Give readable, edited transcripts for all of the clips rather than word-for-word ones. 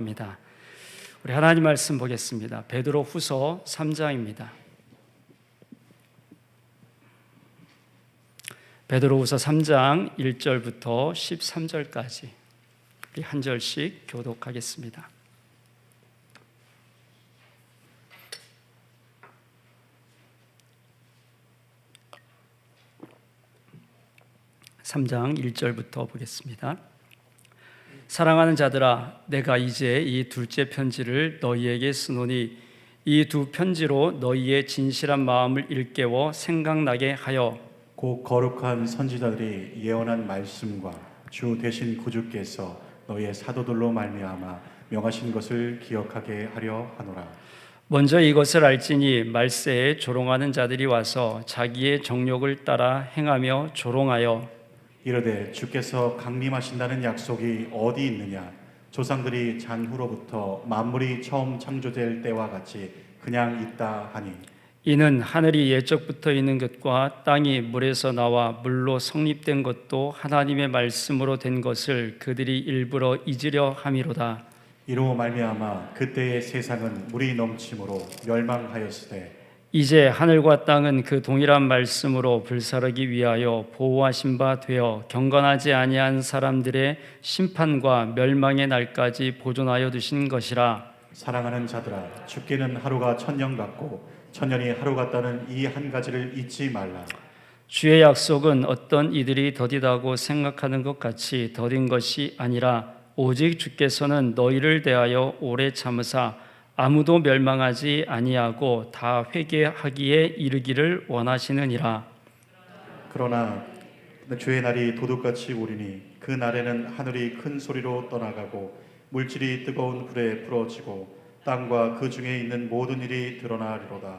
입니다. 우리 하나님 말씀 보겠습니다. 베드로 후서 3장입니다. 베드로 후서 3장 1절부터 13절까지 우리 한 절씩 교독하겠습니다. (3장) 1절부터 보겠습니다. 사랑하는 자들아, 내가 이제 이 둘째 편지를 너희에게 쓰노니 이 두 편지로 너희의 진실한 마음을 일깨워 생각나게 하여 곧 거룩한 선지자들이 예언한 말씀과 주 되신 구주께서 너희의 사도들로 말미암아 명하신 것을 기억하게 하려 하노라. 먼저 이것을 알지니 말세에 조롱하는 자들이 와서 자기의 정욕을 따라 행하며 조롱하여 이르되 주께서 강림하신다는 약속이 어디 있느냐? 조상들이 장후로부터 만물이 처음 창조될 때와 같이 그냥 있다 하니 이는 하늘이 예적부터 있는 것과 땅이 물에서 나와 물로 성립된 것도 하나님의 말씀으로 된 것을 그들이 일부러 잊으려 함이로다. 이로 말미암아 그때의 세상은 물이 넘침으로 멸망하였으되 이제 하늘과 땅은 그 동일한 말씀으로 불사르기 위하여 보호하신 바 되어 경건하지 아니한 사람들의 심판과 멸망의 날까지 보존하여 두신 것이라. 사랑하는 자들아, 주께는 하루가 천년 같고 천년이 하루 같다는 이 한 가지를 잊지 말라. 주의 약속은 어떤 이들이 더디다고 생각하는 것 같이 더딘 것이 아니라 오직 주께서는 너희를 대하여 오래 참으사 아무도 멸망하지 아니하고 다 회개하기에 이르기를 원하시느니라. 그러나 주의 날이 도둑같이 오리니 그 날에는 하늘이 큰 소리로 떠나가고 물질이 뜨거운 불에 풀어지고 땅과 그 중에 있는 모든 일이 드러나리로다.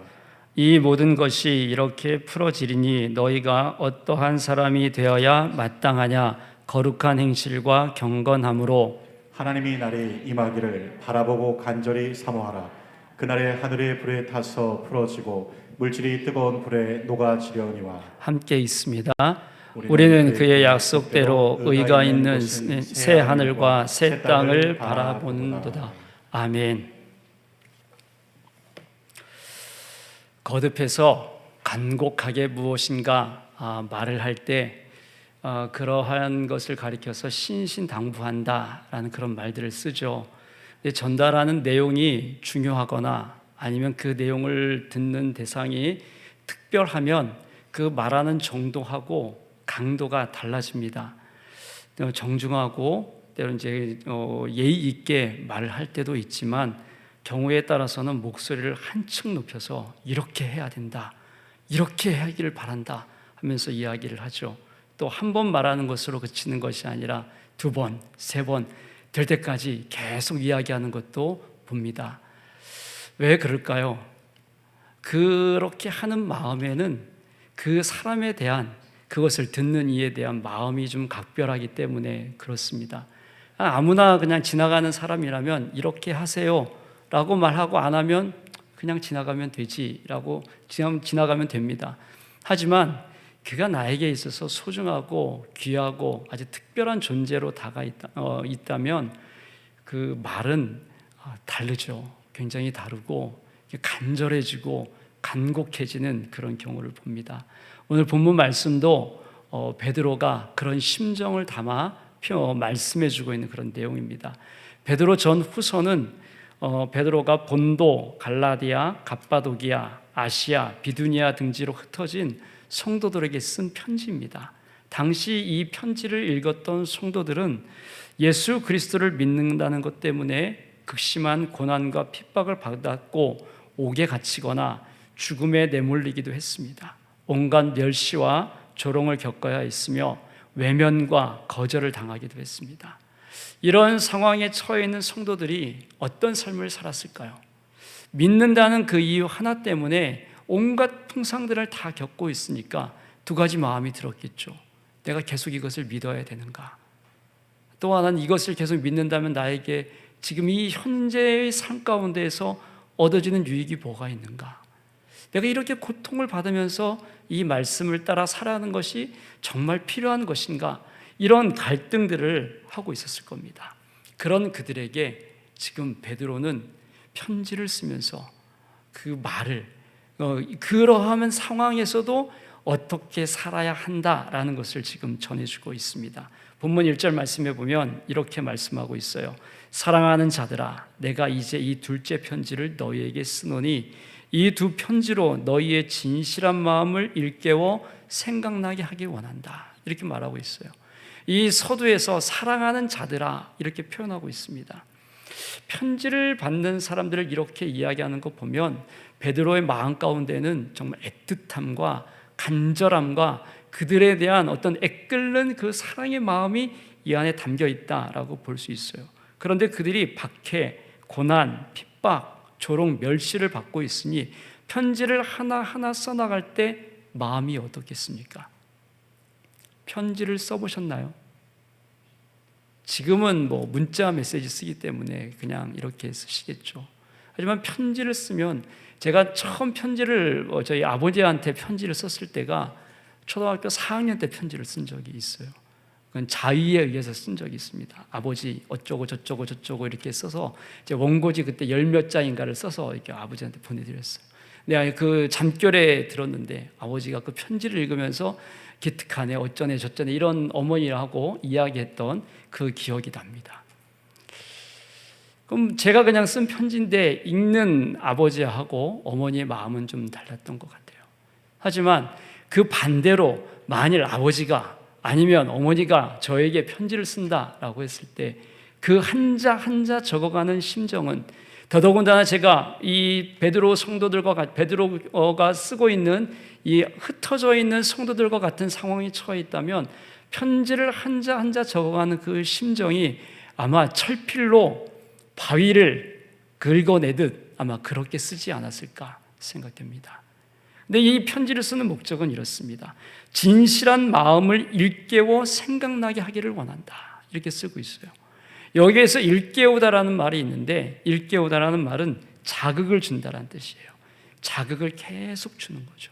이 모든 것이 이렇게 풀어지리니 너희가 어떠한 사람이 되어야 마땅하냐? 거룩한 행실과 경건함으로 하나님이 날이 임하기를 바라보고 간절히 사모하라. 그날에 하늘의 불에 타서 풀어지고 물질이 뜨거운 불에 녹아지려니와. 함께 있습니다. 우리는 그의 약속대로 의가 있는 새 하늘과 새 땅을 바라보는도다. 아멘. 거듭해서 간곡하게 무엇인가 말을 할 때 그러한 것을 가리켜서 신신당부한다라는 그런 말들을 쓰죠. 근데 전달하는 내용이 중요하거나 아니면 그 내용을 듣는 대상이 특별하면 그 말하는 정도하고 강도가 달라집니다. 정중하고 때로는 이제 예의 있게 말을 할 때도 있지만 경우에 따라서는 목소리를 한층 높여서 이렇게 해야 된다, 이렇게 하기를 바란다 하면서 이야기를 하죠. 또 한 번 말하는 것으로 그치는 것이 아니라 두 번, 세 번 될 때까지 계속 이야기하는 것도 봅니다. 왜 그럴까요? 그렇게 하는 마음에는 그 사람에 대한, 그것을 듣는 이에 대한 마음이 좀 각별하기 때문에 그렇습니다. 아무나 그냥 지나가는 사람이라면 이렇게 하세요 라고 말하고 안 하면 그냥 지나가면 되지라고 지나가면 됩니다. 하지만 그가 나에게 있어서 소중하고 귀하고 아주 특별한 존재로 있다면 그 말은 다르죠. 굉장히 다르고 간절해지고 간곡해지는 그런 경우를 봅니다. 오늘 본문 말씀도 베드로가 그런 심정을 담아 말씀해주고 있는 그런 내용입니다. 베드로 전 후서는 베드로가 본도, 갈라디아, 갑바도기아, 아시아, 비두니아 등지로 흩어진 성도들에게 쓴 편지입니다. 당시 이 편지를 읽었던 성도들은 예수 그리스도를 믿는다는 것 때문에 극심한 고난과 핍박을 받았고 옥에 갇히거나 죽음에 내몰리기도 했습니다. 온갖 멸시와 조롱을 겪어야 했으며 외면과 거절을 당하기도 했습니다. 이런 상황에 처해 있는 성도들이 어떤 삶을 살았을까요? 믿는다는 그 이유 하나 때문에 온갖 풍상들을 다 겪고 있으니까 두 가지 마음이 들었겠죠. 내가 계속 이것을 믿어야 되는가? 또 하나는 이것을 계속 믿는다면 나에게 지금 이 현재의 삶 가운데에서 얻어지는 유익이 뭐가 있는가? 내가 이렇게 고통을 받으면서 이 말씀을 따라 살아가는 것이 정말 필요한 것인가? 이런 갈등들을 하고 있었을 겁니다. 그런 그들에게 지금 베드로는 편지를 쓰면서 그 말을 그러한 상황에서도 어떻게 살아야 한다라는 것을 지금 전해주고 있습니다. 본문 1절 말씀에 보면 이렇게 말씀하고 있어요. 사랑하는 자들아, 내가 이제 이 둘째 편지를 너희에게 쓰노니 이 두 편지로 너희의 진실한 마음을 일깨워 생각나게 하길 원한다. 이렇게 말하고 있어요. 이 서두에서 사랑하는 자들아 이렇게 표현하고 있습니다. 편지를 받는 사람들을 이렇게 이야기하는 거 보면 베드로의 마음 가운데는 정말 애틋함과 간절함과 그들에 대한 어떤 애끓는 그 사랑의 마음이 이 안에 담겨 있다라고 볼 수 있어요. 그런데 그들이 박해, 고난, 핍박, 조롱, 멸시를 받고 있으니 편지를 하나하나 써나갈 때 마음이 어떻겠습니까? 편지를 써보셨나요? 지금은 뭐 문자 메시지 쓰기 때문에 그냥 이렇게 쓰시겠죠. 하지만 편지를 쓰면, 제가 처음 편지를 저희 아버지한테 편지를 썼을 때가 초등학교 4학년 때 편지를 쓴 적이 있어요. 그건 자의에 의해서 쓴 적이 있습니다. 아버지 어쩌고 저쩌고 저쩌고 이렇게 써서 이제 원고지 그때 10몇 장인가를 써서 이렇게 아버지한테 보내드렸어요. 내가 그 잠결에 들었는데 아버지가 그 편지를 읽으면서 기특하네 어쩌네 저쩌네 이런 어머니하고 이야기했던 그 기억이 납니다. 그럼 제가 그냥 쓴 편지인데 읽는 아버지하고 어머니의 마음은 좀 달랐던 것 같아요. 하지만 그 반대로 만일 아버지가 아니면 어머니가 저에게 편지를 쓴다라고 했을 때 그 한자 한자 적어가는 심정은, 더더군다나 제가 이 베드로 성도들과 베드로가 쓰고 있는 이 흩어져 있는 성도들과 같은 상황에 처해 있다면 편지를 한자 한자 적어가는 그 심정이 아마 철필로 바위를 긁어내듯 아마 그렇게 쓰지 않았을까 생각됩니다. 근데 이 편지를 쓰는 목적은 이렇습니다. 진실한 마음을 일깨워 생각나게 하기를 원한다. 이렇게 쓰고 있어요. 여기에서 일깨우다라는 말이 있는데, 일깨우다라는 말은 자극을 준다라는 뜻이에요. 자극을 계속 주는 거죠.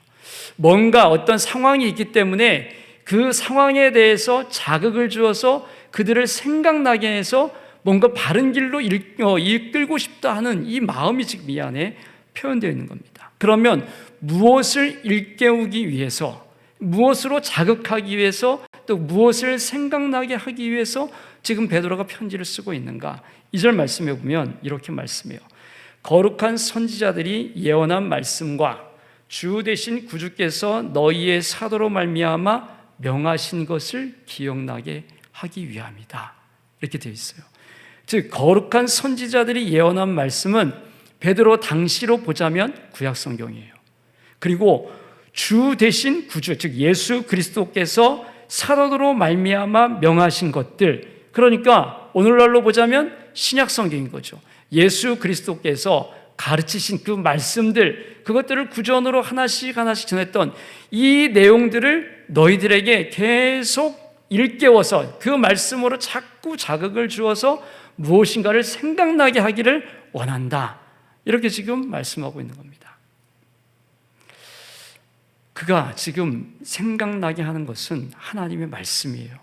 뭔가 어떤 상황이 있기 때문에 그 상황에 대해서 자극을 주어서 그들을 생각나게 해서 뭔가 바른 길로 이끌고 싶다 하는 이 마음이 지금 이 안에 표현되어 있는 겁니다. 그러면 무엇을 일깨우기 위해서, 무엇으로 자극하기 위해서, 또 무엇을 생각나게 하기 위해서 지금 베드로가 편지를 쓰고 있는가? 2절 말씀에 보면 이렇게 말씀해요. 거룩한 선지자들이 예언한 말씀과 주 되신 구주께서 너희의 사도로 말미암아 명하신 것을 기억나게 하기 위함이다. 이렇게 되어 있어요. 즉 거룩한 선지자들이 예언한 말씀은 베드로 당시로 보자면 구약 성경이에요. 그리고 주 되신 구주, 즉 예수 그리스도께서 사도로 말미암아 명하신 것들, 그러니까 오늘날로 보자면 신약 성경인 거죠. 예수 그리스도께서 가르치신 그 말씀들, 그것들을 구전으로 하나씩 하나씩 전했던 이 내용들을 너희들에게 계속 일깨워서 그 말씀으로 자꾸 자극을 주어서 무엇인가를 생각나게 하기를 원한다. 이렇게 지금 말씀하고 있는 겁니다. 그가 지금 생각나게 하는 것은 하나님의 말씀이에요.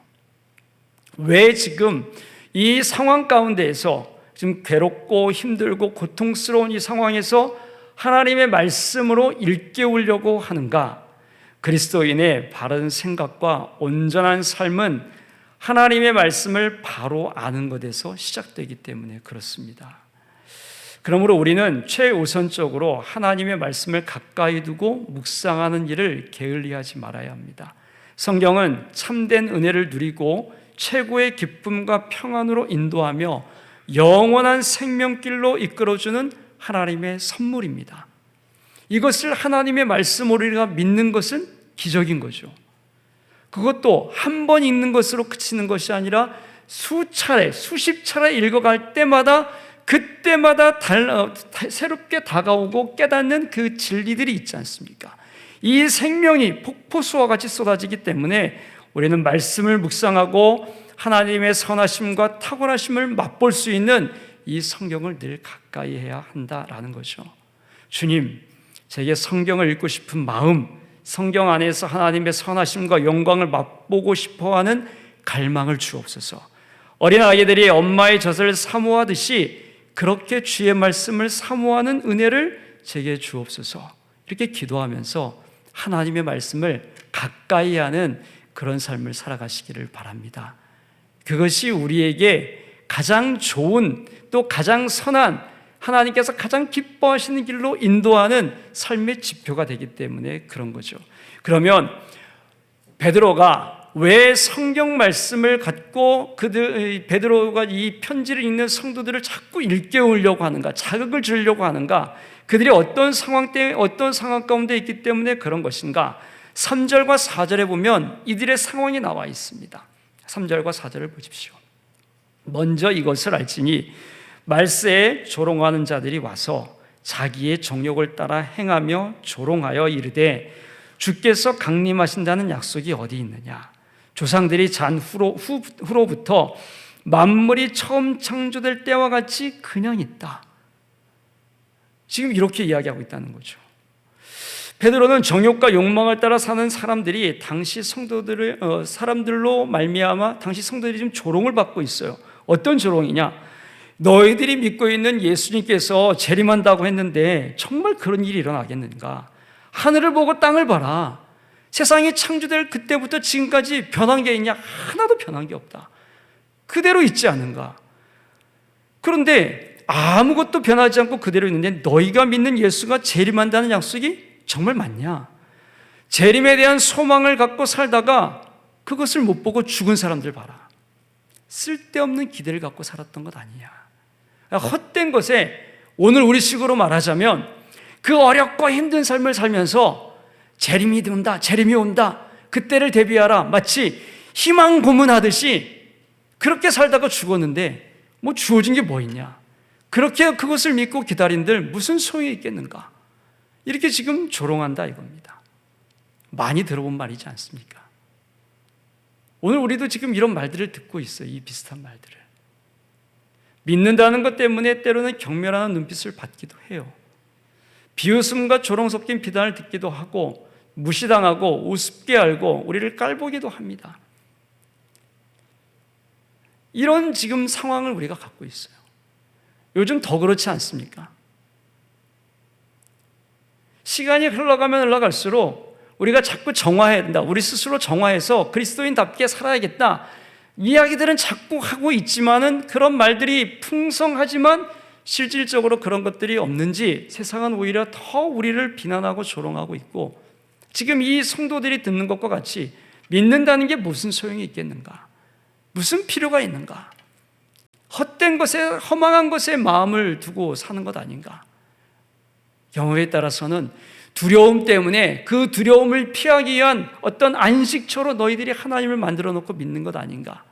왜 지금 이 상황 가운데에서 지금 괴롭고 힘들고 고통스러운 이 상황에서 하나님의 말씀으로 일깨우려고 하는가? 그리스도인의 바른 생각과 온전한 삶은 하나님의 말씀을 바로 아는 것에서 시작되기 때문에 그렇습니다. 그러므로 우리는 최우선적으로 하나님의 말씀을 가까이 두고 묵상하는 일을 게을리하지 말아야 합니다. 성경은 참된 은혜를 누리고 최고의 기쁨과 평안으로 인도하며 영원한 생명길로 이끌어주는 하나님의 선물입니다. 이것을 하나님의 말씀으로 우리가 믿는 것은 기적인 거죠. 그것도 한 번 읽는 것으로 그치는 것이 아니라 수차례, 수십 차례 읽어갈 때마다 그때마다 새롭게 다가오고 깨닫는 그 진리들이 있지 않습니까? 이 생명이 폭포수와 같이 쏟아지기 때문에 우리는 말씀을 묵상하고 하나님의 선하심과 탁월하심을 맛볼 수 있는 이 성경을 늘 가까이 해야 한다라는 거죠. 주님, 제게 성경을 읽고 싶은 마음, 성경 안에서 하나님의 선하심과 영광을 맛보고 싶어하는 갈망을 주옵소서. 어린아이들이 엄마의 젖을 사모하듯이 그렇게 주의 말씀을 사모하는 은혜를 제게 주옵소서. 이렇게 기도하면서 하나님의 말씀을 가까이 하는 그런 삶을 살아가시기를 바랍니다. 그것이 우리에게 가장 좋은, 또 가장 선한, 하나님께서 가장 기뻐하시는 길로 인도하는 삶의 지표가 되기 때문에 그런 거죠. 그러면 베드로가 왜 성경 말씀을 갖고 베드로가 이 편지를 읽는 성도들을 자꾸 일깨우려고 하는가, 자극을 주려고 하는가, 그들이 어떤 상황 가운데 있기 때문에 그런 것인가? 3절과 4절에 보면 이들의 상황이 나와 있습니다. 3절과 4절을 보십시오. 먼저 이것을 알지니 말세에 조롱하는 자들이 와서 자기의 정욕을 따라 행하며 조롱하여 이르되 주께서 강림하신다는 약속이 어디 있느냐? 조상들이 잔 후로부터 만물이 처음 창조될 때와 같이 그냥 있다. 지금 이렇게 이야기하고 있다는 거죠. 베드로는 정욕과 욕망을 따라 사는 사람들이 당시 사람들로 말미암아 당시 성도들이 지금 조롱을 받고 있어요. 어떤 조롱이냐? 너희들이 믿고 있는 예수님께서 재림한다고 했는데 정말 그런 일이 일어나겠는가? 하늘을 보고 땅을 봐라. 세상이 창조될 그때부터 지금까지 변한 게 있냐? 하나도 변한 게 없다. 그대로 있지 않은가? 그런데 아무것도 변하지 않고 그대로 있는데 너희가 믿는 예수가 재림한다는 약속이 정말 맞냐? 재림에 대한 소망을 갖고 살다가 그것을 못 보고 죽은 사람들 봐라. 쓸데없는 기대를 갖고 살았던 것 아니냐? 헛된 것에 오늘 우리식으로 말하자면 그 어렵고 힘든 삶을 살면서 재림이 온다, 재림이 온다, 그때를 대비하라, 마치 희망 고문하듯이 그렇게 살다가 죽었는데 뭐 주어진 게 뭐 있냐? 그렇게 그것을 믿고 기다린들 무슨 소용이 있겠는가? 이렇게 지금 조롱한다 이겁니다. 많이 들어본 말이지 않습니까? 오늘 우리도 지금 이런 말들을 듣고 있어요. 이 비슷한 말들을. 믿는다는 것 때문에 때로는 경멸하는 눈빛을 받기도 해요. 비웃음과 조롱 섞인 비난을 듣기도 하고 무시당하고 우습게 알고 우리를 깔보기도 합니다. 이런 지금 상황을 우리가 갖고 있어요. 요즘 더 그렇지 않습니까? 시간이 흘러가면 흘러갈수록 우리가 자꾸 정화해야 된다. 우리 스스로 정화해서 그리스도인답게 살아야겠다. 이야기들은 자꾸 하고 있지만은 그런 말들이 풍성하지만 실질적으로 그런 것들이 없는지 세상은 오히려 더 우리를 비난하고 조롱하고 있고 지금 이 성도들이 듣는 것과 같이 믿는다는 게 무슨 소용이 있겠는가? 무슨 필요가 있는가? 헛된 것에 허망한 것에 마음을 두고 사는 것 아닌가? 경우에 따라서는 두려움 때문에 그 두려움을 피하기 위한 어떤 안식처로 너희들이 하나님을 만들어 놓고 믿는 것 아닌가?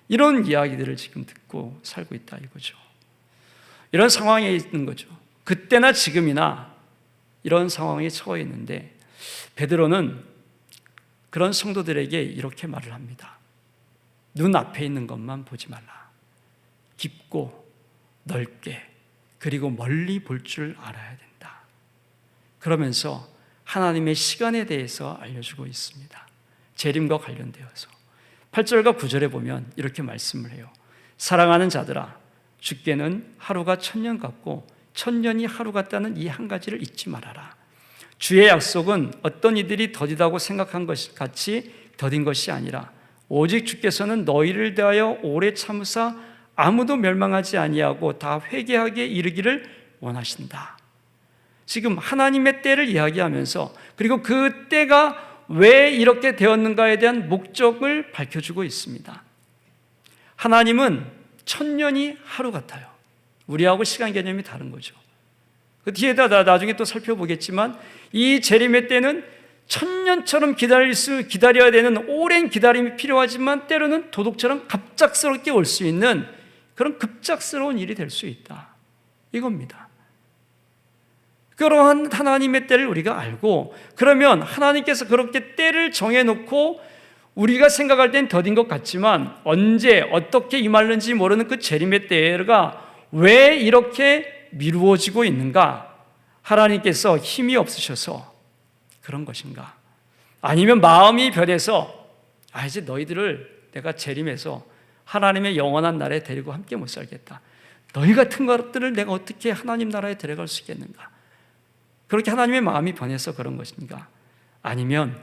이런 이야기들을 지금 듣고 살고 있다 이거죠. 이런 상황에 있는 거죠. 그때나 지금이나 이런 상황에 처해 있는데 베드로는 그런 성도들에게 이렇게 말을 합니다. 눈앞에 있는 것만 보지 말라. 깊고 넓게 그리고 멀리 볼 줄 알아야 된다. 그러면서 하나님의 시간에 대해서 알려주고 있습니다. 재림과 관련되어서 8절과 9절에 보면 이렇게 말씀을 해요. 사랑하는 자들아, 주께는 하루가 1000년 같고 1000년이 하루 같다는 이 한 가지를 잊지 말아라. 주의 약속은 어떤 이들이 더디다고 생각한 것 같이 더딘 것이 아니라 오직 주께서는 너희를 대하여 오래 참으사 아무도 멸망하지 아니하고 다 회개하게 이르기를 원하신다. 지금 하나님의 때를 이야기하면서 그리고 그 때가 왜 이렇게 되었는가에 대한 목적을 밝혀주고 있습니다. 하나님은 1000년이 하루 같아요. 우리하고 시간 개념이 다른 거죠. 그 뒤에다 나중에 또 살펴보겠지만 이 재림의 때는 1000년처럼 기다려야 되는 오랜 기다림이 필요하지만 때로는 도둑처럼 갑작스럽게 올 수 있는 그런 급작스러운 일이 될 수 있다. 이겁니다. 그러한 하나님의 때를 우리가 알고 그러면 하나님께서 그렇게 때를 정해놓고 우리가 생각할 땐 더딘 것 같지만 언제 어떻게 임하는지 모르는 그 재림의 때가 왜 이렇게 미루어지고 있는가? 하나님께서 힘이 없으셔서 그런 것인가? 아니면 마음이 변해서 이제 너희들을 내가 재림해서 하나님의 영원한 날에 데리고 함께 못 살겠다. 너희 같은 것들을 내가 어떻게 하나님 나라에 데려갈 수 있겠는가? 그렇게 하나님의 마음이 변해서 그런 것인가? 아니면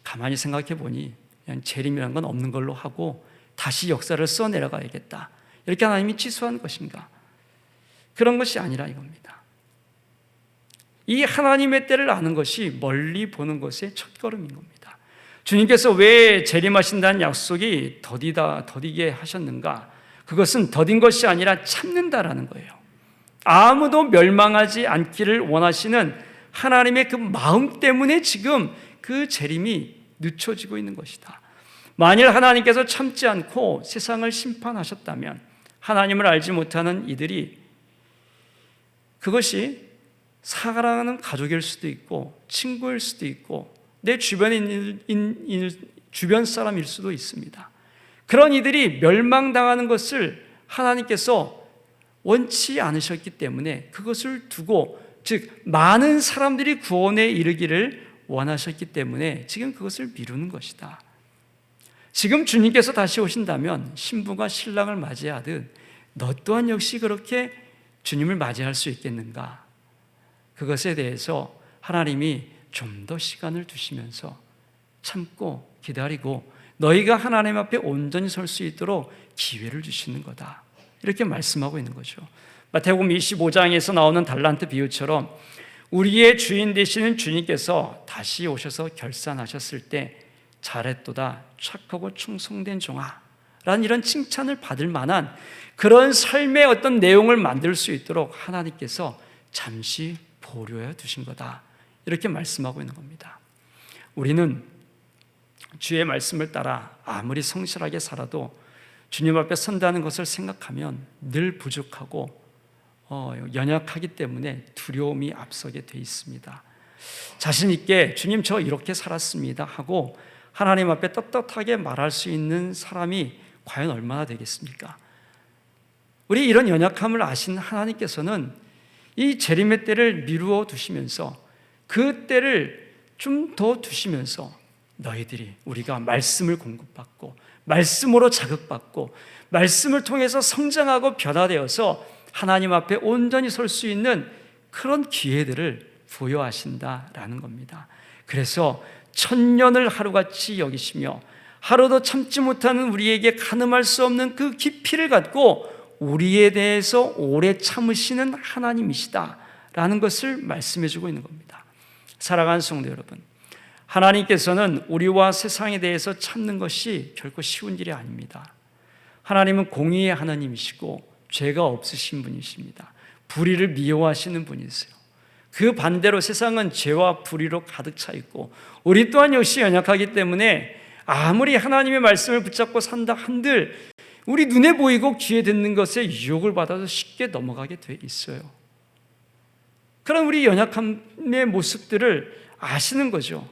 가만히 생각해 보니 그냥 재림이라는 건 없는 걸로 하고 다시 역사를 써내려가야겠다, 이렇게 하나님이 취소한 것인가? 그런 것이 아니라 이겁니다. 이 하나님의 때를 아는 것이 멀리 보는 것의 첫걸음인 겁니다. 주님께서 왜 재림하신다는 약속이 더디게 하셨는가? 그것은 더딘 것이 아니라 참는다라는 거예요. 아무도 멸망하지 않기를 원하시는 하나님의 그 마음 때문에 지금 그 재림이 늦춰지고 있는 것이다. 만일 하나님께서 참지 않고 세상을 심판하셨다면 하나님을 알지 못하는 이들이, 그것이 사랑하는 가족일 수도 있고 친구일 수도 있고 내 주변에 있는 주변 사람일 수도 있습니다. 그런 이들이 멸망당하는 것을 하나님께서 원치 않으셨기 때문에 그것을 두고, 즉 많은 사람들이 구원에 이르기를 원하셨기 때문에 지금 그것을 미루는 것이다. 지금 주님께서 다시 오신다면 신부가 신랑을 맞이하듯 너 또한 역시 그렇게 주님을 맞이할 수 있겠는가? 그것에 대해서 하나님이 좀 더 시간을 두시면서 참고 기다리고 너희가 하나님 앞에 온전히 설 수 있도록 기회를 주시는 거다, 이렇게 말씀하고 있는 거죠. 마태복음 25장에서 나오는 달란트 비유처럼 우리의 주인 되시는 주님께서 다시 오셔서 결산하셨을 때 잘했도다 착하고 충성된 종아 라는 이런 칭찬을 받을 만한 그런 삶의 어떤 내용을 만들 수 있도록 하나님께서 잠시 보류해 두신 거다, 이렇게 말씀하고 있는 겁니다. 우리는 주의 말씀을 따라 아무리 성실하게 살아도 주님 앞에 선다는 것을 생각하면 늘 부족하고 연약하기 때문에 두려움이 앞서게 돼 있습니다. 자신 있게 주님 저 이렇게 살았습니다 하고 하나님 앞에 떳떳하게 말할 수 있는 사람이 과연 얼마나 되겠습니까? 우리 이런 연약함을 아신 하나님께서는 이 재림의 때를 미루어 두시면서 그 때를 좀 더 두시면서 너희들이, 우리가 말씀을 공급받고 말씀으로 자극받고 말씀을 통해서 성장하고 변화되어서 하나님 앞에 온전히 설 수 있는 그런 기회들을 부여하신다라는 겁니다. 그래서 천년을 하루같이 여기시며 하루도 참지 못하는 우리에게 가늠할 수 없는 그 깊이를 갖고 우리에 대해서 오래 참으시는 하나님이시다라는 것을 말씀해주고 있는 겁니다. 사랑하는 성도 여러분, 하나님께서는 우리와 세상에 대해서 참는 것이 결코 쉬운 일이 아닙니다. 하나님은 공의의 하나님이시고 죄가 없으신 분이십니다. 불의를 미워하시는 분이세요. 그 반대로 세상은 죄와 불의로 가득 차 있고 우리 또한 역시 연약하기 때문에 아무리 하나님의 말씀을 붙잡고 산다 한들 우리 눈에 보이고 귀에 듣는 것에 유혹을 받아서 쉽게 넘어가게 돼 있어요. 그런 우리 연약함의 모습들을 아시는 거죠.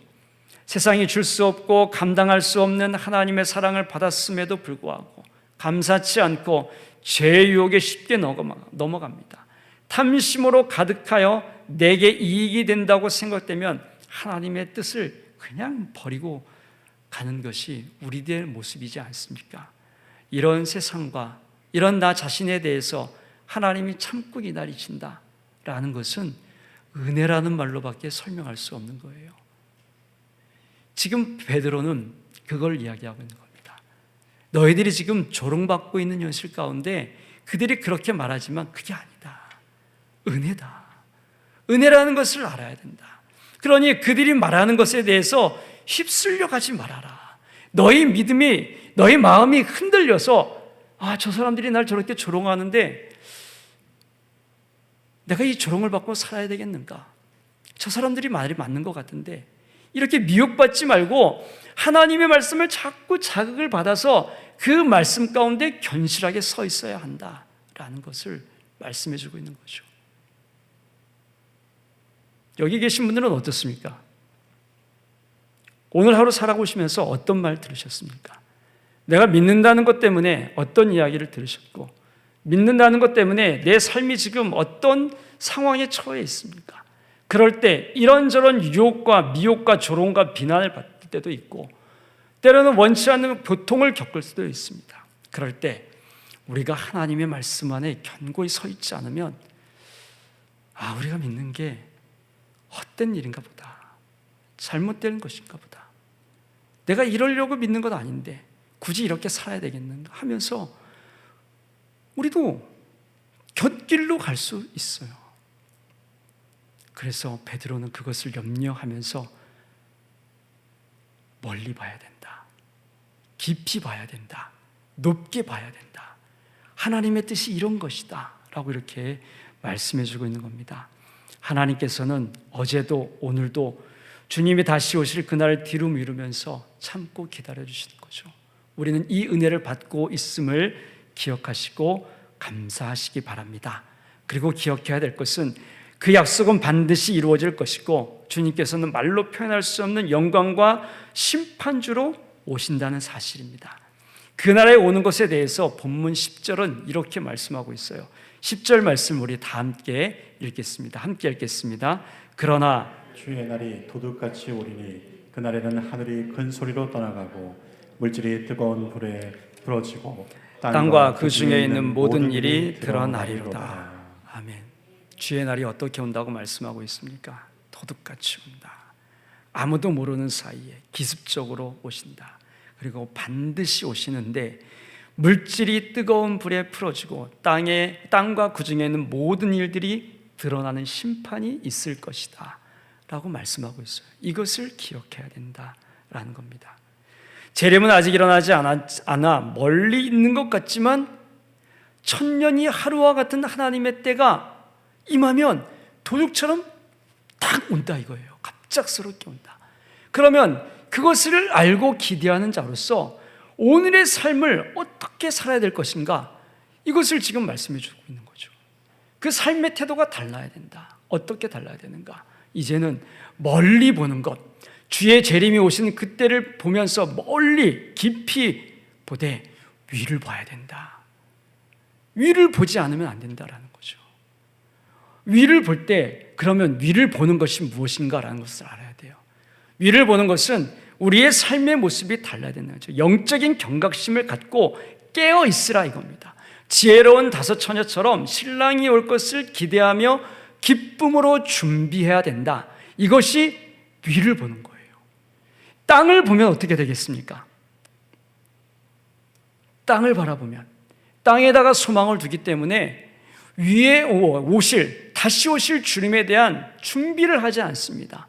세상이 줄 수 없고 감당할 수 없는 하나님의 사랑을 받았음에도 불구하고 감사치 않고 죄의 유혹에 쉽게 넘어갑니다. 탐심으로 가득하여 내게 이익이 된다고 생각되면 하나님의 뜻을 그냥 버리고 가는 것이 우리들의 모습이지 않습니까? 이런 세상과 이런 나 자신에 대해서 하나님이 참고 기다리신다라는 것은 은혜라는 말로밖에 설명할 수 없는 거예요. 지금 베드로는 그걸 이야기하고 있는 겁니다. 너희들이 지금 조롱받고 있는 현실 가운데 그들이 그렇게 말하지만 그게 아니다. 은혜다. 은혜라는 것을 알아야 된다. 그러니 그들이 말하는 것에 대해서 휩쓸려 가지 말아라. 너희 믿음이, 너희 마음이 흔들려서 저 사람들이 날 저렇게 조롱하는데 내가 이 조롱을 받고 살아야 되겠는가? 저 사람들이 말이 맞는 것 같은데 이렇게 미혹받지 말고 하나님의 말씀을 자꾸 자극을 받아서 그 말씀 가운데 견실하게 서 있어야 한다라는 것을 말씀해 주고 있는 거죠. 여기 계신 분들은 어떻습니까? 오늘 하루 살아보시면서 어떤 말 들으셨습니까? 내가 믿는다는 것 때문에 어떤 이야기를 들으셨고 믿는다는 것 때문에 내 삶이 지금 어떤 상황에 처해 있습니까? 그럴 때 이런저런 유혹과 미혹과 조롱과 비난을 받을 때도 있고 때로는 원치 않는 고통을 겪을 수도 있습니다. 그럴 때 우리가 하나님의 말씀 안에 견고히 서 있지 않으면 우리가 믿는 게 헛된 일인가 보다, 잘못된 것인가 보다, 내가 이러려고 믿는 건 아닌데 굳이 이렇게 살아야 되겠는가 하면서 우리도 곁길로 갈 수 있어요. 그래서 베드로는 그것을 염려하면서 멀리 봐야 된다, 깊이 봐야 된다, 높게 봐야 된다, 하나님의 뜻이 이런 것이다 라고 이렇게 말씀해 주고 있는 겁니다. 하나님께서는 어제도 오늘도 주님이 다시 오실 그날을 뒤로 미루면서 참고 기다려 주시는 거죠. 우리는 이 은혜를 받고 있음을 기억하시고 감사하시기 바랍니다. 그리고 기억해야 될 것은 그 약속은 반드시 이루어질 것이고 주님께서는 말로 표현할 수 없는 영광과 심판주로 오신다는 사실입니다. 그날에 오는 것에 대해서 본문 10절은 이렇게 말씀하고 있어요. 10절 말씀 우리 다 함께 읽겠습니다. 함께 읽겠습니다. 그러나 주의 날이 도둑같이 오리니 그날에는 하늘이 큰 소리로 떠나가고 물질이 뜨거운 불에 부러지고 땅과 그 중에 있는 모든 일이 드러나리로다. 아멘. 주의 날이 어떻게 온다고 말씀하고 있습니까? 도둑같이 온다. 아무도 모르는 사이에 기습적으로 오신다. 그리고 반드시 오시는데 물질이 뜨거운 불에 풀어지고 땅과 그 중에 있는 모든 일들이 드러나는 심판이 있을 것이다 라고 말씀하고 있어요. 이것을 기억해야 된다라는 겁니다. 재림은 아직 일어나지 않아 멀리 있는 것 같지만 천년이 하루와 같은 하나님의 때가 임하면 도둑처럼 딱 온다 이거예요. 갑작스럽게 온다. 그러면 그것을 알고 기대하는 자로서 오늘의 삶을 어떻게 살아야 될 것인가, 이것을 지금 말씀해 주고 있는 거죠. 그 삶의 태도가 달라야 된다. 어떻게 달라야 되는가? 이제는 멀리 보는 것, 주의 재림이 오신 그때를 보면서 멀리 깊이 보되 위를 봐야 된다. 위를 보지 않으면 안 된다라는 거죠. 위를 볼 때 그러면 위를 보는 것이 무엇인가라는 것을 알아야 돼요. 위를 보는 것은 우리의 삶의 모습이 달라야 되는 거죠. 영적인 경각심을 갖고 깨어 있으라 이겁니다. 지혜로운 다섯 처녀처럼 신랑이 올 것을 기대하며 기쁨으로 준비해야 된다. 이것이 위를 보는 거예요. 땅을 보면 어떻게 되겠습니까? 땅을 바라보면 땅에다가 소망을 두기 때문에 위에 다시 오실 주님에 대한 준비를 하지 않습니다.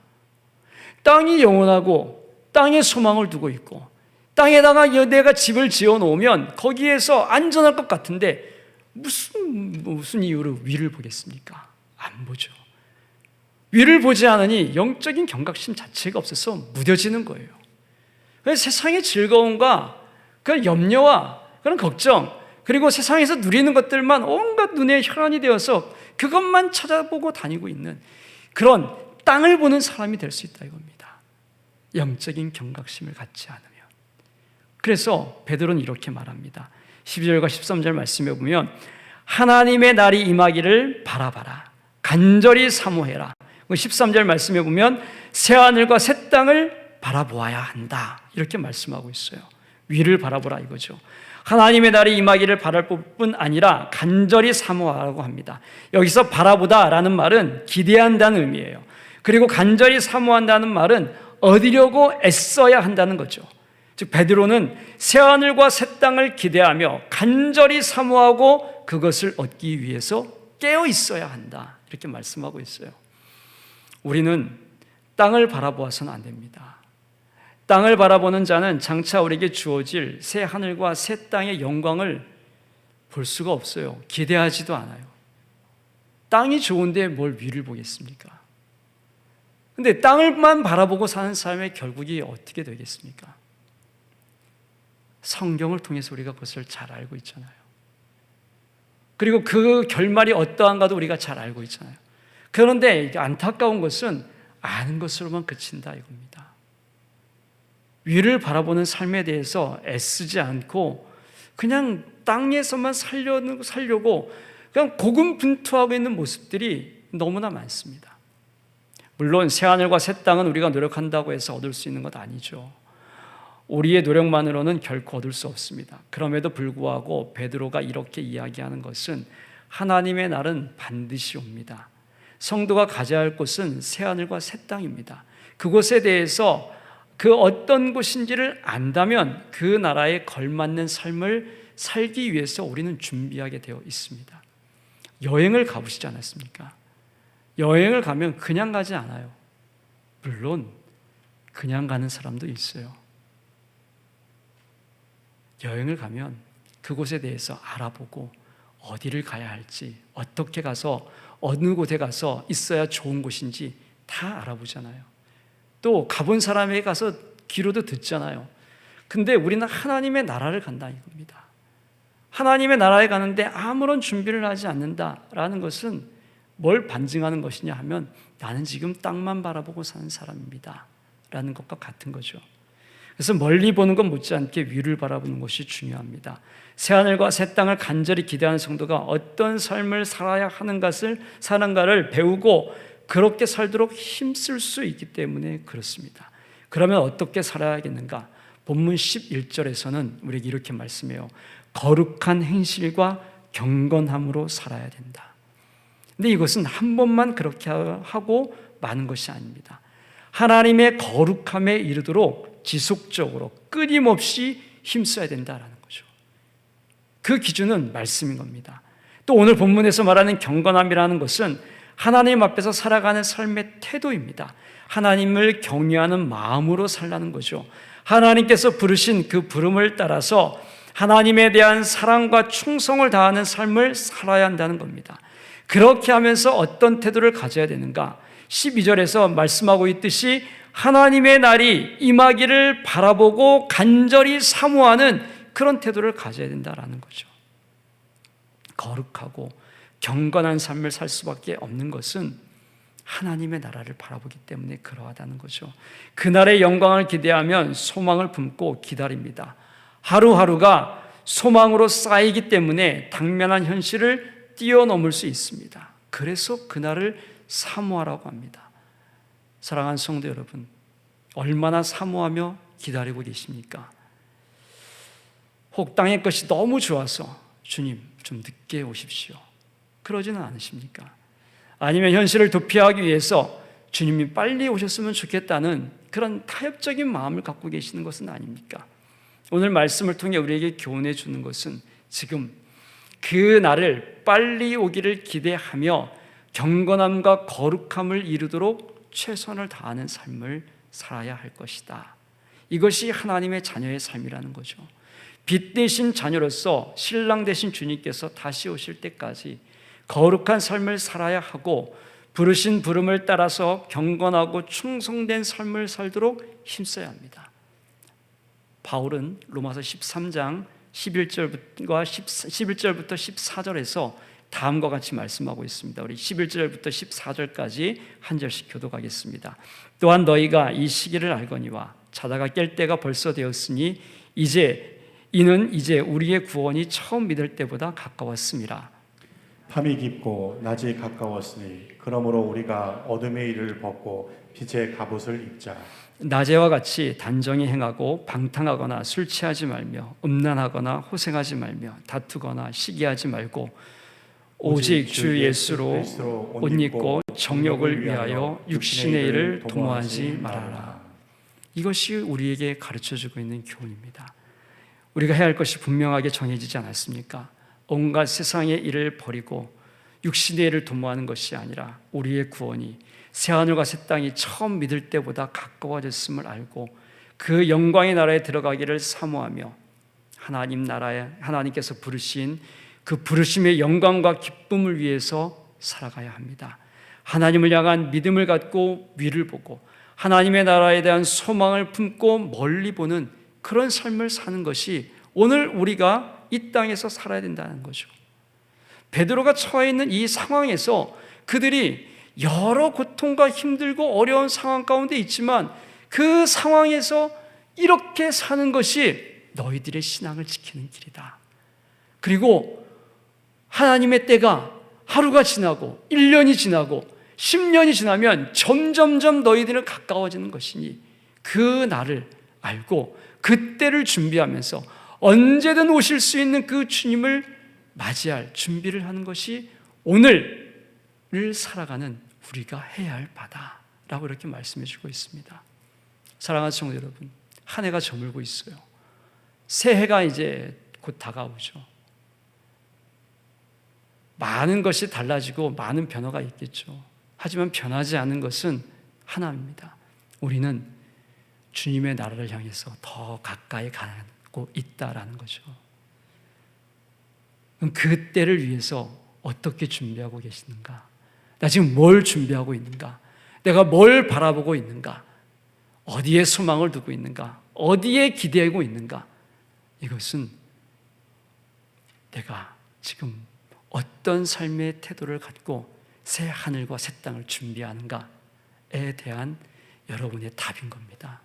땅이 영원하고 땅에 소망을 두고 있고 땅에다가 내가 집을 지어 놓으면 거기에서 안전할 것 같은데 무슨 이유로 위를 보겠습니까? 안 보죠. 위를 보지 않으니 영적인 경각심 자체가 없어서 무뎌지는 거예요. 그래서 세상의 즐거움과 그런 염려와 그런 걱정, 그리고 세상에서 누리는 것들만 온갖 눈에 혈안이 되어서 그것만 찾아보고 다니고 있는 그런 땅을 보는 사람이 될 수 있다 이겁니다. 영적인 경각심을 갖지 않으면. 그래서 베드로는 이렇게 말합니다. 12절과 13절 말씀에 보면 하나님의 날이 임하기를 바라봐라, 간절히 사모해라. 13절 말씀에 보면 새하늘과 새 땅을 바라보아야 한다 이렇게 말씀하고 있어요. 위를 바라보라 이거죠. 하나님의 날이 임하기를 바랄 뿐 아니라 간절히 사모하라고 합니다. 여기서 바라보다라는 말은 기대한다는 의미예요. 그리고 간절히 사모한다는 말은 얻으려고 애써야 한다는 거죠. 즉 베드로는 새하늘과 새 땅을 기대하며 간절히 사모하고 그것을 얻기 위해서 깨어 있어야 한다 이렇게 말씀하고 있어요. 우리는 땅을 바라보아서는 안 됩니다. 땅을 바라보는 자는 장차 우리에게 주어질 새 하늘과 새 땅의 영광을 볼 수가 없어요. 기대하지도 않아요. 땅이 좋은데 뭘 위를 보겠습니까? 근데 땅을만 바라보고 사는 삶의 결국이 어떻게 되겠습니까? 성경을 통해서 우리가 그것을 잘 알고 있잖아요. 그리고 그 결말이 어떠한가도 우리가 잘 알고 있잖아요. 그런데 안타까운 것은 아는 것으로만 그친다 이겁니다. 위를 바라보는 삶에 대해서 애쓰지 않고 그냥 땅에서만 살려고 그냥 고군분투하고 있는 모습들이 너무나 많습니다. 물론 새하늘과 새 땅은 우리가 노력한다고 해서 얻을 수 있는 것 아니죠. 우리의 노력만으로는 결코 얻을 수 없습니다. 그럼에도 불구하고 베드로가 이렇게 이야기하는 것은 하나님의 날은 반드시 옵니다. 성도가 가져야 할 곳은 새하늘과 새 땅입니다. 그곳에 대해서 그 어떤 곳인지를 안다면 그 나라에 걸맞는 삶을 살기 위해서 우리는 준비하게 되어 있습니다. 여행을 가보시지 않았습니까? 여행을 가면 그냥 가지 않아요. 물론 그냥 가는 사람도 있어요. 여행을 가면 그곳에 대해서 알아보고 어디를 가야 할지, 어떻게 가서 어느 곳에 가서 있어야 좋은 곳인지 다 알아보잖아요. 또 가본 사람에게 가서 귀로도 듣잖아요. 근데 우리는 하나님의 나라를 간다 이겁니다. 하나님의 나라에 가는데 아무런 준비를 하지 않는다라는 것은 뭘 반증하는 것이냐 하면 나는 지금 땅만 바라보고 사는 사람입니다 라는 것과 같은 거죠. 그래서 멀리 보는 것 못지않게 위를 바라보는 것이 중요합니다. 새하늘과 새 땅을 간절히 기대하는 성도가 어떤 삶을 살아야 하는 것을 사는가를 배우고 그렇게 살도록 힘쓸 수 있기 때문에 그렇습니다. 그러면 어떻게 살아야겠는가? 본문 11절에서는 우리에게 이렇게 말씀해요. 거룩한 행실과 경건함으로 살아야 된다. 근데 이것은 한 번만 그렇게 하고 마는 것이 아닙니다. 하나님의 거룩함에 이르도록 지속적으로 끊임없이 힘써야 된다라는 거죠. 그 기준은 말씀인 겁니다. 또 오늘 본문에서 말하는 경건함이라는 것은 하나님 앞에서 살아가는 삶의 태도입니다. 하나님을 경외하는 마음으로 살라는 거죠. 하나님께서 부르신 그 부름을 따라서 하나님에 대한 사랑과 충성을 다하는 삶을 살아야 한다는 겁니다. 그렇게 하면서 어떤 태도를 가져야 되는가? 12절에서 말씀하고 있듯이 하나님의 날이 임하기를 바라보고 간절히 사모하는 그런 태도를 가져야 된다는 거죠. 거룩하고 경건한 삶을 살 수밖에 없는 것은 하나님의 나라를 바라보기 때문에 그러하다는 거죠. 그날의 영광을 기대하면 소망을 품고 기다립니다. 하루하루가 소망으로 쌓이기 때문에 당면한 현실을 뛰어넘을 수 있습니다. 그래서 그날을 사모하라고 합니다. 사랑하는 성도 여러분, 얼마나 사모하며 기다리고 계십니까? 혹 땅의 것이 너무 좋아서 주님 좀 늦게 오십시오, 그러지는 않으십니까? 아니면 현실을 도피하기 위해서 주님이 빨리 오셨으면 좋겠다는 그런 타협적인 마음을 갖고 계시는 것은 아닙니까? 오늘 말씀을 통해 우리에게 교훈해 주는 것은 지금 그 날을 빨리 오기를 기대하며 경건함과 거룩함을 이루도록 최선을 다하는 삶을 살아야 할 것이다. 이것이 하나님의 자녀의 삶이라는 거죠. 빛 대신 자녀로서 신랑 되신 주님께서 다시 오실 때까지 거룩한 삶을 살아야 하고 부르신 부름을 따라서 경건하고 충성된 삶을 살도록 힘써야 합니다. 바울은 로마서 13장 11절부터 14절에서 다음과 같이 말씀하고 있습니다. 우리 11절부터 14절까지 한 절씩 교독하겠습니다. 또한 너희가 이 시기를 알거니와 자다가 깰 때가 벌써 되었으니 이는 이제 우리의 구원이 처음 믿을 때보다 가까웠음이라. 밤이 깊고 낮이 가까웠으니 그러므로 우리가 어둠의 일을 벗고 빛의 갑옷을 입자. 낮에와 같이 단정히 행하고 방탕하거나 술 취하지 말며 음란하거나 호생하지 말며 다투거나 시기하지 말고 오직 주 예수로 옷 입고 정욕을 위하여 육신의 일을 도모하지 말아라. 이것이 우리에게 가르쳐주고 있는 교훈입니다. 우리가 해야 할 것이 분명하게 정해지지 않았습니까? 온갖 세상의 일을 버리고 육신의 일을 도모하는 것이 아니라 우리의 구원이 새하늘과 새 땅이 처음 믿을 때보다 가까워졌음을 알고 그 영광의 나라에 들어가기를 사모하며 하나님 나라에 하나님께서 부르신 그 부르심의 영광과 기쁨을 위해서 살아가야 합니다. 하나님을 향한 믿음을 갖고 위를 보고 하나님의 나라에 대한 소망을 품고 멀리 보는 그런 삶을 사는 것이 오늘 우리가 이 땅에서 살아야 된다는 거죠. 베드로가 처해 있는 이 상황에서 그들이 여러 고통과 힘들고 어려운 상황 가운데 있지만 그 상황에서 이렇게 사는 것이 너희들의 신앙을 지키는 길이다. 그리고 하나님의 때가 하루가 지나고 1년이 지나고 10년이 지나면 점점점 너희들은 가까워지는 것이니 그 날을 알고 그때를 준비하면서 언제든 오실 수 있는 그 주님을 맞이할 준비를 하는 것이 오늘을 살아가는 우리가 해야 할 바다라고 이렇게 말씀해 주고 있습니다. 사랑하는 성도 여러분, 한 해가 저물고 있어요. 새해가 이제 곧 다가오죠. 많은 것이 달라지고 많은 변화가 있겠죠. 하지만 변하지 않은 것은 하나입니다. 우리는 주님의 나라를 향해서 더 가까이 가고 있다라는 거죠. 그럼 그 때를 위해서 어떻게 준비하고 계시는가? 나 지금 뭘 준비하고 있는가? 내가 뭘 바라보고 있는가? 어디에 소망을 두고 있는가? 어디에 기대하고 있는가? 이것은 내가 지금 어떤 삶의 태도를 갖고 새 하늘과 새 땅을 준비하는가에 대한 여러분의 답인 겁니다.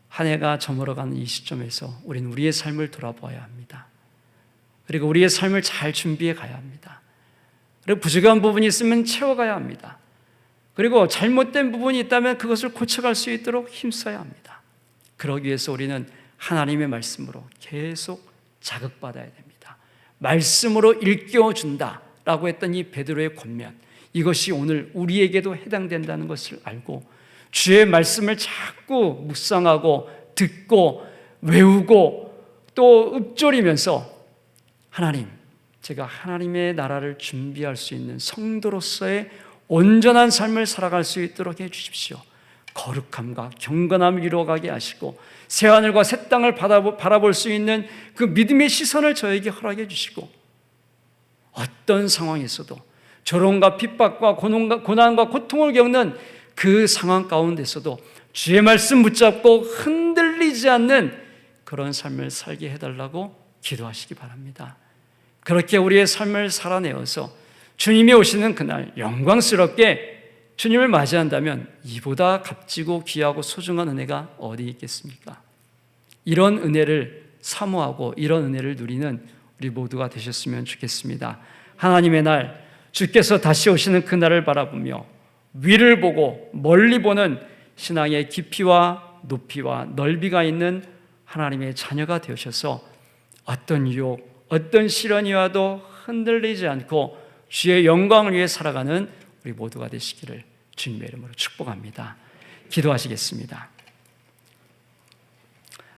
한 해가 저물어가는 이 시점에서 우리는 우리의 삶을 돌아보아야 합니다. 그리고 우리의 삶을 잘 준비해 가야 합니다. 그리고 부족한 부분이 있으면 채워가야 합니다. 그리고 잘못된 부분이 있다면 그것을 고쳐갈 수 있도록 힘써야 합니다. 그러기 위해서 우리는 하나님의 말씀으로 계속 자극받아야 됩니다. 말씀으로 일깨워준다라고 했던 이 베드로의 권면, 이것이 오늘 우리에게도 해당된다는 것을 알고 주의 말씀을 자꾸 묵상하고 듣고 외우고 또 읊조리면서 하나님, 제가 하나님의 나라를 준비할 수 있는 성도로서의 온전한 삶을 살아갈 수 있도록 해주십시오. 거룩함과 경건함을 이루어가게 하시고 새하늘과 새 땅을 바라볼 수 있는 그 믿음의 시선을 저에게 허락해 주시고 어떤 상황에서도 조롱과 핍박과 고난과 고통을 겪는 그 상황 가운데서도 주의 말씀 붙잡고 흔들리지 않는 그런 삶을 살게 해달라고 기도하시기 바랍니다. 그렇게 우리의 삶을 살아내어서 주님이 오시는 그날 영광스럽게 주님을 맞이한다면 이보다 값지고 귀하고 소중한 은혜가 어디 있겠습니까? 이런 은혜를 사모하고 이런 은혜를 누리는 우리 모두가 되셨으면 좋겠습니다. 하나님의 날, 주께서 다시 오시는 그날을 바라보며 위를 보고 멀리 보는 신앙의 깊이와 높이와 넓이가 있는 하나님의 자녀가 되셔서 어떤 유혹, 어떤 시련이 와도 흔들리지 않고 주의 영광을 위해 살아가는 우리 모두가 되시기를 주님의 이름으로 축복합니다. 기도하시겠습니다.